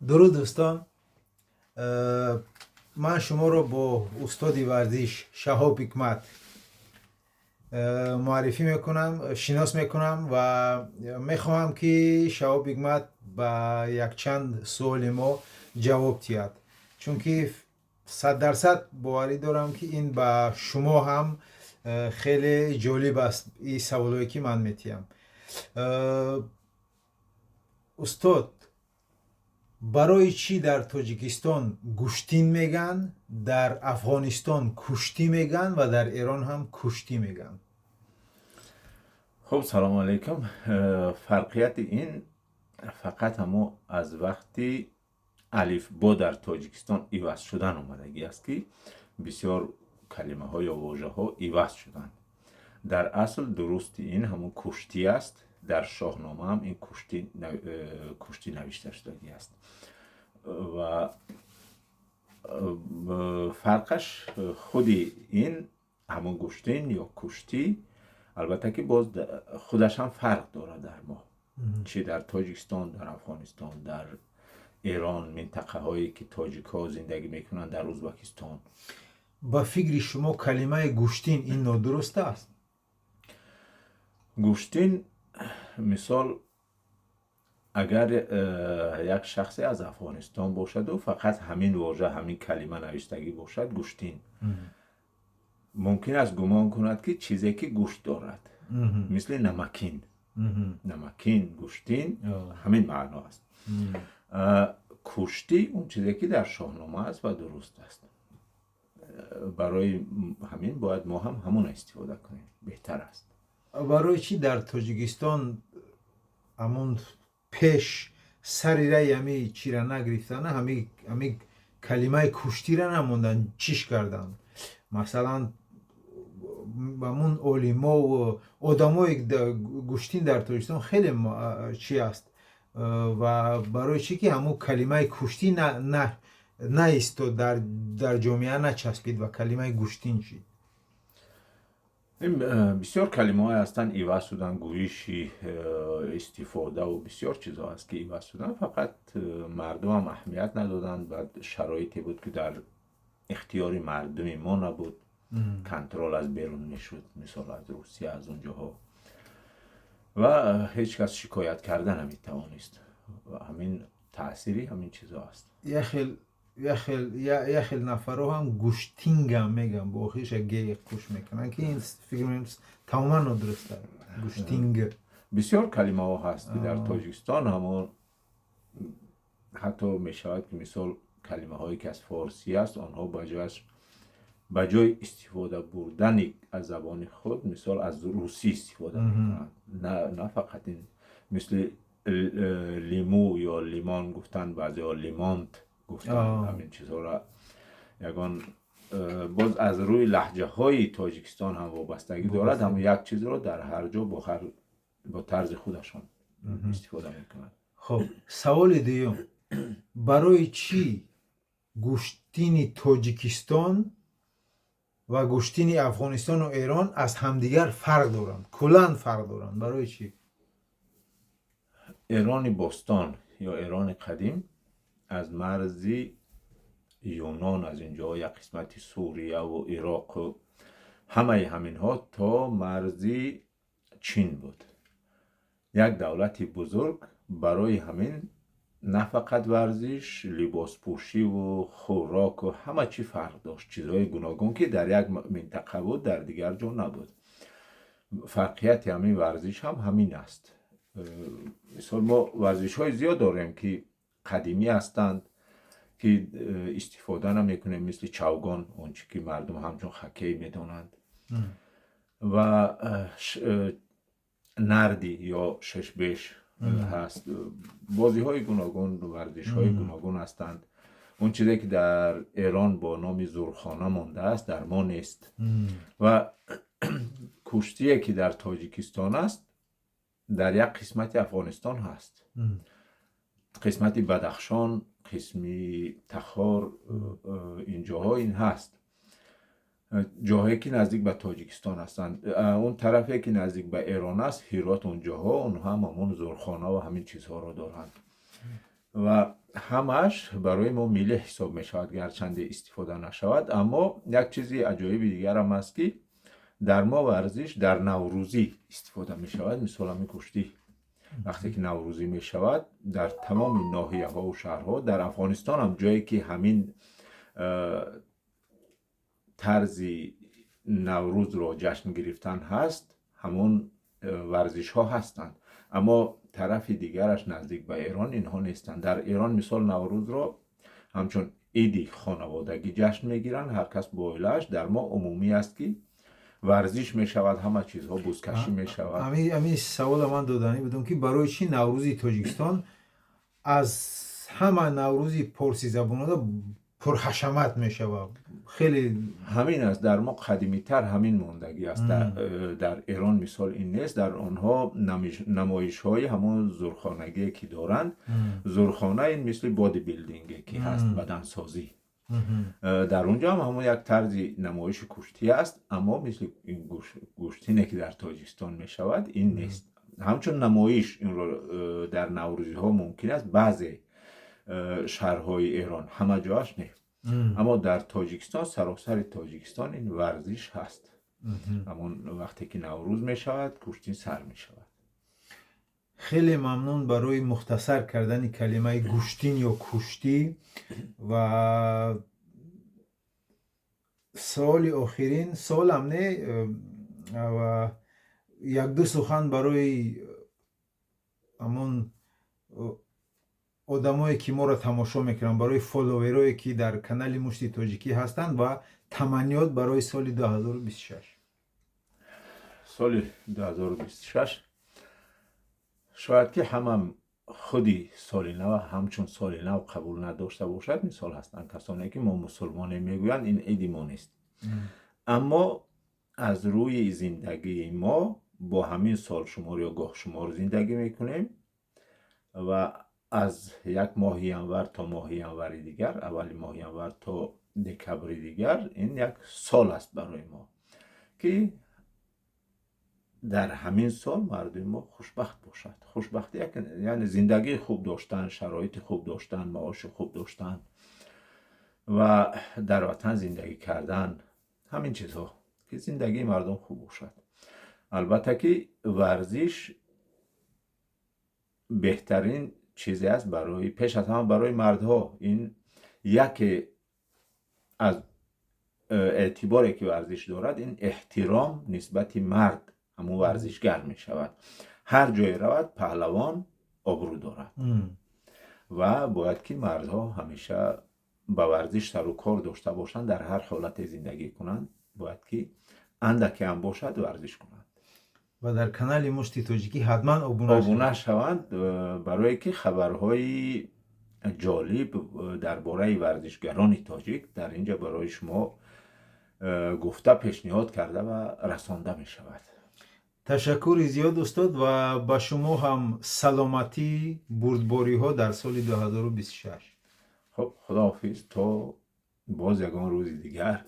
درود دوستان، من شما رو با استاد ورزش شهاب حکمت معرفی میکنم، شناس میکنم و میخواهم که شهاب حکمت با یک چند سوال ما جواب تید، چون که 100% باوری دارم که این با شما هم خیلی جالب است این سوالایی که من میتیم. استاد، برای چی در تاجیکستان گوشتین میگن، در افغانستان کشتی میگن و در ایران هم کشتی میگن؟ خب سلام علیکم. فرقیت این فقط همو از وقتی الف با در تاجیکستان ایواز شدن اومدگی است که بسیار کلمه ها یا واژه ها ایواز شدن. در اصل درست این همون کشتی است. در شاهنامه هم این کشتی نوشته شده است و فرقش خودی این همون گشتین یا کشتی، البته که باز خودش هم فرق داره در ما، چه در تاجیکستان، در افغانستان، در ایران، منطقه هایی که تاجیک ها زندگی میکنن، در ازبکستان. با فکر شما کلمه گوشتین این نادرست است؟ گوشتین مثال اگر یک شخصی از افغانستان باشد و فقط همین واژه همین کلمه نوشتگی باشد گوشتین، ممکن است گمان کند که چیزی که گوشت دارد، مثل نمکین. نمکین، گوشتین همین معنا است. کشتی اون چیزی که در شاهنامه است و درست است. برای همین باید ما هم همون استفاده کنیم، بهتر است. برای چی در تاجیکستان همون پیش سری رای همی چی را نگرفتن، همی کلمه کشتی را نموندن، چیش کردن؟ مثلا همون اولیما و آدمای گوشتین در تاجیکستان خیلی چی است و برای چی که همون کلمه کشتی نه ایستاد، در جامعه نچسبید و کلمه گوشتین چی؟ این بسیار کلمه های هستن ایواز شدن، گویشی، استفاده و بسیار چیزها هست که ایواز شدن، فقط مردم هم اهمیت ندادن و شرایطی بود که در اختیار مردم ما نبود. کنترل از بیرون میشد، مثال از روسیه، از اونجاها، و هیچ کس شکایت کردن نمیتوانست و همین تأثیری همین چیزها هست. یه خیل نفرها هم گوشتینگ هم میگن، با خیش گی خوش میکنن که این فکر تماما ندرسته. گوشتینگ بسیار کلمه ها هست که در تاجیکستان همون حتی میشود که مثال کلمه هایی که از فارسی است، آنها بجای استفاده بردن از زبان خود مثال از روسی استفاده میکنند. نه فقط این، مثل لیمو یا لیمان گفتن، بعضی ها لیمانت گفتن، همین چیزها را یگان باز از روی لهجه های تاجیکستان هم وابستگی دارد. هم یک چیز را در هر جا با طرز خودشان استفاده میکنند. خب سوال دیگه، برای چی گوشتین تاجیکستان و گوشتین افغانستان و ایران از همدیگر فرق دارن، کلاً فرق دارن؟ برای چی؟ ایران باستان یا ایران قدیم از مرزی یونان، از اینجا یک قسمت سوریه و عراق و همه همین ها تا مرزی چین بود. یک دولت بزرگ. برای همین نه فقط ورزش، لباس پوشی و خوراک و همه چی فرق داشت، چیزهای گوناگون که در یک منطقه بود در دیگر جا نبود. فرقیت همین ورزش هم همین است. مثال ما ورزش های زیاد داریم که قدیمی هستند که استفاده نمیکنیم، مثل چوگان، اون چی که مردم همچون خکی میدونند، و نردی یا شش بیش هست. بازی های گوناگون، ورزش های گوناگون هستند. اون چیزی که در ایران با نام زورخانه مانده است در ما نیست. و کشتی که در تاجیکستان است در یک قسمت افغانستان هست، قسمت بدخشان، قسمی تخار، اینجاها این هست. جاهایی که نزدیک به تاجیکستان هستند. اون طرفی که نزدیک به ایران است، هرات، اونجاها اونها هم همون زورخانه و همین چیزها رو دارند. و همش برای ما میله حساب می شود گرچند استفاده نشود. اما یک چیزی عجایبی دیگر هم است که در ما ورزش در نوروزی استفاده می شود. مثال همی کشتی وقتی که نوروزی می شود در تمام ناحیه ها و شهرها، در افغانستان هم جایی که همین طرزی نوروز را جشن گرفتن هست، همون ورزش ها هستند. اما طرف دیگرش نزدیک به ایران اینها نیستند. در ایران مثال نوروز را همچون عیدی خانوادگی جشن میگیرن، هر کس با عائله‌اش. در ما عمومی است که ورزش می شود، همه چیزها بزکشی می شود. امی سوال من دادنی بودم که برای چی نوروزی تاجیکستان از همه نوروزی پرسی زبان‌ها پرحشمت می شود؟ خیلی همین است، در ما قدیمی تر همین موندگی است. در ایران مثال این نیست. در آنها نمایش های همون زورخانگی که دارند، زورخانه این مثل بادی بیلدینگ که هست، بدنسازی. در اونجا هم همون یک طرز نمایش کشتی است، اما مثل این گشتینه که در تاجیکستان می شود این نیست. همچون نمایش این رو در نوروزی ها ممکن است بعضی شهرهای ایران، همه جاش نه. اما در تاجیکستان، سراسر تاجیکستان این ورزش هست. همون وقتی که نوروز می شود کشتی سر می شود. خیلی ممنون برای مختصر کردن کلمه گوشتین یا کشتی. و سوال آخرین سوالم نه، و یک دو سخن برای همون آدمایی که ما را تماشا میکنن، برای فالوورایی که در کانال مشتی تاجیکی هستند و تمنیات برای سال 2026. سال 2026 شاید که هم خودی سال نو همچون سال نو قبول نداشته باشد. مثال هستند کسانی که ما مسلمان میگویند این عید ما نیست، اما از روی زندگی ما با همین سال شمار یا گاه شمار زندگی میکنیم و از یک ماه ینور تا ماه ینور دیگر، اولی ماه ینور تا دکبر دیگر، این یک سال است برای ما که در همین سال مردم ما خوشبخت باشد. خوشبختی یعنی زندگی خوب داشتن، شرایط خوب داشتن، معاش خوب داشتن و در وطن زندگی کردن، همین چیزها که زندگی مردم خوب باشد. البته که ورزش بهترین چیزی است برای پیش از همه برای مردها. این یکی از اعتباری که ورزش دارد این احترام نسبت مرد همون ورزشگر می شود. هر جای رود پهلوان آبرو دارد و باید که مردها همیشه با ورزش سر و کار داشته باشند، در هر حالت زندگی کنند باید که اندکی هم باشد ورزش کنند و در کانال مشتی تاجیکی حتما آبونه شوند برای که خبرهای جالب درباره ورزشگران تاجیک در اینجا برای شما گفته پیشنهاد کرده و رسانده می شود. تشکر زیاد استاد و با شما هم سلامتی، بردباری ها در سال 2026. خب خداحافظ تا باز یگان روز دیگر.